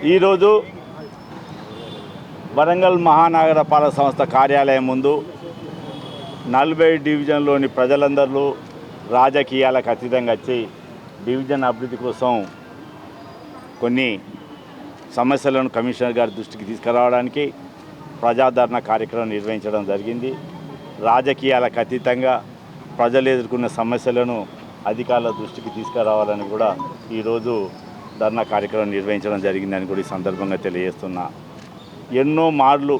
ఈరోజు వరంగల్ మహానగర పాలక సంస్థ కార్యాలయం ముందు 40 డివిజన్లోని ప్రజలందరూ రాజకీయాలకు అతీతంగా వచ్చి డివిజన్ అభివృద్ధి కోసం కొన్ని సమస్యలను కమిషనర్ గారి దృష్టికి తీసుకురావడానికి ప్రజాదరణ కార్యక్రమం నిర్వహించడం జరిగింది. రాజకీయాలకు అతీతంగా ప్రజలు ఎదుర్కొన్న సమస్యలను అధికారుల దృష్టికి తీసుకురావాలని కూడా ఈరోజు ధర్నా కార్యక్రమం నిర్వహించడం జరిగిందని కూడా ఈ సందర్భంగా తెలియజేస్తున్నా. ఎన్నో మార్లు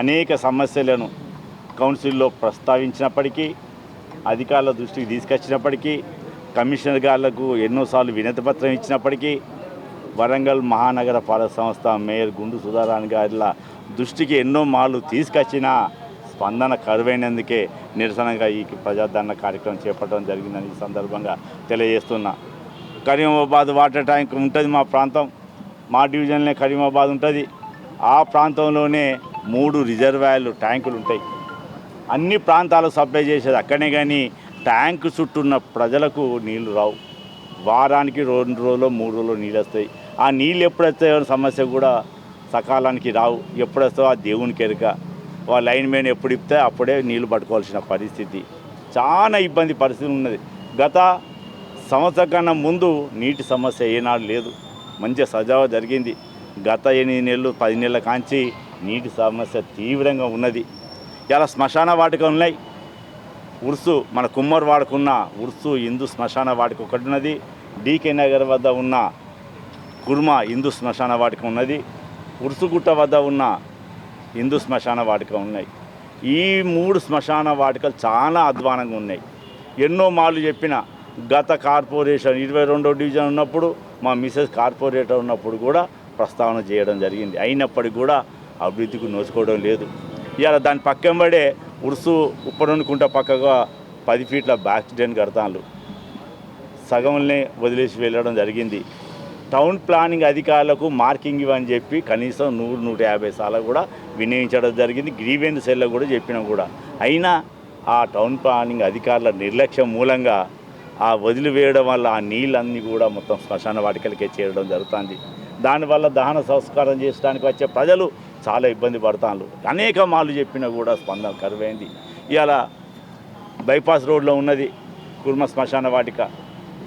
అనేక సమస్యలను కౌన్సిల్లో ప్రస్తావించినప్పటికీ, అధికారుల దృష్టికి తీసుకొచ్చినప్పటికీ, కమిషనర్ గారులకు ఎన్నోసార్లు వినతిపత్రం ఇచ్చినప్పటికీ వరంగల్ మహానగర పాలక సంస్థ మేయర్ గుండు సుధారాణి గారిల దృష్టికి ఎన్నో మార్లు తీసుకొచ్చినా స్పందన కరువైనందుకే నిరసనగా ఈ ప్రజాదరణ కార్యక్రమం చేపట్టడం జరిగిందని ఈ సందర్భంగా తెలియజేస్తున్నా. కరీమాబాద్ వాటర్ ట్యాంక్ ఉంటుంది, మా ప్రాంతం, మా డివిజన్లో కరీమాబాద్ ఉంటుంది. ఆ ప్రాంతంలోనే 3 రిజర్వాయర్లు ట్యాంకులు ఉంటాయి. అన్ని ప్రాంతాలకు సప్లై చేసేది అక్కడనే, కానీ ట్యాంకు చుట్టూ ఉన్న ప్రజలకు నీళ్లు రావు. వారానికి 2 రోజులు 3 రోజులు నీళ్ళు వస్తాయి. ఆ నీళ్ళు ఎప్పుడు వస్తాయో సమస్య కూడా సకాలానికి రావు. ఎప్పుడు వస్తాయో ఆ దేవునికి ఎరుక. లైన్ మ్యాన్ ఎప్పుడు ఇస్తే అప్పుడే నీళ్లు పట్టుకోవాల్సిన పరిస్థితి, చాలా ఇబ్బంది పరిస్థితి ఉన్నది. గత సంవత్సరం కన్నా ముందు నీటి సమస్య ఏనాడు లేదు, మంచిగా సజావుగా జరిగింది. గత 8 నెలలు 10 నెలల కాంచి నీటి సమస్య తీవ్రంగా ఉన్నది. ఇలా శ్మశాన వాటిక ఉన్నాయి. ఉర్సు మన కుమ్మర్ వాడుకున్న ఉర్సు హిందూ శ్మశాన వాటిక ఒకటి ఉన్నది. డీకే నగర్ వద్ద ఉన్న కుర్మా హిందూ శ్మశాన వాటిక ఉన్నది. ఉర్సుగుట్ట వద్ద ఉన్న హిందూ శ్మశాన వాటిక ఉన్నాయి. ఈ 3 శ్మశాన వాటికలు చాలా అధ్వానంగా ఉన్నాయి. ఎన్నో మార్లు చెప్పిన గత కార్పొరేషన్ 22వ డివిజన్ ఉన్నప్పుడు, మా మిసెస్ కార్పొరేటర్ ఉన్నప్పుడు కూడా ప్రస్తావన చేయడం జరిగింది. అయినప్పటికీ కూడా అభివృద్ధికి నోచుకోవడం లేదు. ఇవాళ దాని పక్కంబడే ఉరుసు ఉప్పరనుకుంట పక్కగా 10 ఫీట్ల బ్యాక్ డ్రైన్ కడతాను సగంలోనే వదిలేసి వెళ్ళడం జరిగింది. టౌన్ ప్లానింగ్ అధికారులకు మార్కింగ్ ఇవ్వని చెప్పి కనీసం 100-150 సార్లు కూడా వినియోగించడం జరిగింది. గ్రీవెన్స్ సెల్లో కూడా చెప్పినాం కూడా. అయినా ఆ టౌన్ ప్లానింగ్ అధికారుల నిర్లక్ష్యం మూలంగా ఆ వదిలివేయడం వల్ల ఆ నీళ్ళన్నీ కూడా మొత్తం శ్మశాన వాటికలకే చేరడం జరుగుతుంది. దానివల్ల దహన సంస్కారం చేయడానికి వచ్చే ప్రజలు చాలా ఇబ్బంది పడుతున్నారు. అనేక మార్లు చెప్పినా కూడా స్పందన కరువైంది. ఇవాళ బైపాస్ రోడ్లో ఉన్నది కుర్మ శ్మశాన వాటిక.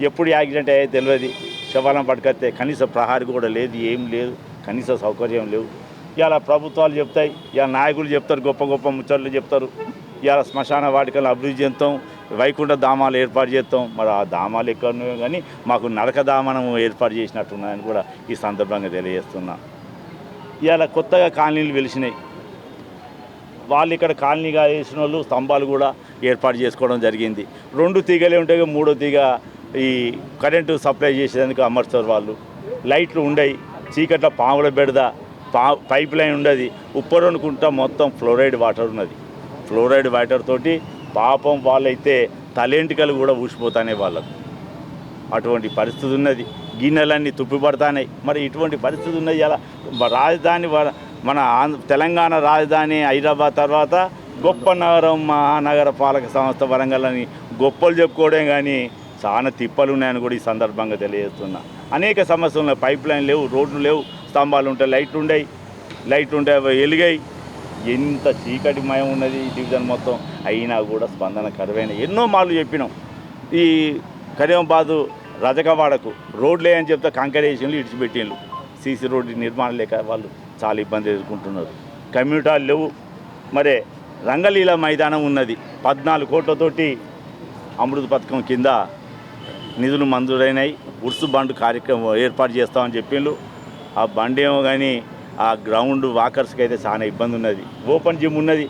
ఎప్పుడు యాక్సిడెంట్ అయ్యేది తెలియదు. శవాలను పట్టుకొస్తే కనీస ప్రహారీ కూడా లేదు, ఏం లేదు, కనీస సౌకర్యం లేవు. ఇవాళ ప్రభుత్వాలు చెప్తాయి, ఇవాళ నాయకులు చెప్తారు, గొప్ప గొప్ప ముచ్చట్లు చెప్తారు. ఇవాళ శ్మశాన వాటికలు అభివృద్ధి చేస్తాం, వైకుంఠ ధామాలు ఏర్పాటు చేస్తాం. మరి ఆ ధామాలు ఎక్కడనో కానీ మాకు నరక ధామనం ఏర్పాటు చేసినట్టున్నాయని కూడా ఈ సందర్భంగా తెలియజేస్తున్నా. ఇవాళ కొత్తగా కాలనీలు వెలిసినాయి. వాళ్ళు ఇక్కడ కాలనీగా వేసిన వాళ్ళు స్తంభాలు కూడా ఏర్పాటు చేసుకోవడం జరిగింది. 2 తీగలే ఉంటాయి, 3వ తీగ ఈ కరెంటు సప్లై చేసేందుకు అమర్చారు వాళ్ళు. లైట్లు ఉండయి, చీకట్ల పాముల బెడద, పైప్ లైన్ ఉండదు. ఉప్పరనుకుంటా మొత్తం ఫ్లోరైడ్ వాటర్ ఉన్నది. ఫ్లోరైడ్ వాటర్ తోటి పాపం వాళ్ళైతే తలెంటికలు కూడా ఊసిపోతానే వాళ్ళకు. అటువంటి పరిస్థితి ఉన్నది. గిన్నెలన్నీ తుప్పిపడతాయి. మరి ఇటువంటి పరిస్థితి ఉన్నది. అలా రాజధాని మన తెలంగాణ రాజధాని హైదరాబాద్ తర్వాత గొప్ప నగరం మహానగర పాలక సంస్థ వరంగల్ అని గొప్పలు చెప్పుకోవడం కానీ చాలా తిప్పలు ఉన్నాయని కూడా ఈ సందర్భంగా తెలియజేస్తున్నా. అనేక సమస్యలు ఉన్నాయి. పైప్ లైన్ లేవు, రోడ్లు లేవు, స్తంభాలు ఉంటాయి, లైట్లు ఉంటాయి, వెలుగాయి. ఎంత చీకటిమయం ఉన్నది ఈ డివిజన్ మొత్తం. అయినా కూడా స్పందన కరువైన ఎన్నో మార్లు చెప్పినాం. ఈ కరీమాబాదు రజకవాడకు రోడ్లే అని చెప్తే కంకరేషన్లు ఇడిచిపెట్టిండ్రు. సీసీ రోడ్డు నిర్మాణం లేక వాళ్ళు చాలా ఇబ్బంది ఎదుర్కొంటున్నారు. కమ్యూనిటాలు లేవు. మరే రంగలీల మైదానం ఉన్నది. 14 కోట్లతోటి అమృత పథకం కింద నిధులు మంజూరైనాయి. ఉర్సు బండ్ కార్యక్రమం ఏర్పాటు చేస్తామని చెప్పిండ్రు. ఆ బండి ఏమో కానీ ఆ గ్రౌండ్ వాకర్స్కి అయితే చాలా ఇబ్బంది ఉన్నది. ఓపెన్ జిమ్ ఉన్నది.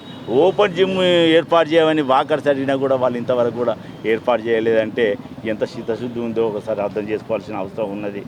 ఓపెన్ జిమ్ ఏర్పాటు చేయమని వాకర్స్ అడిగినా కూడా వాళ్ళు ఇంతవరకు కూడా ఏర్పాటు చేయలేదంటే ఎంత చిత్తశుద్ధి ఉందో ఒకసారి అర్థం చేసుకోవాల్సిన అవసరం ఉన్నది.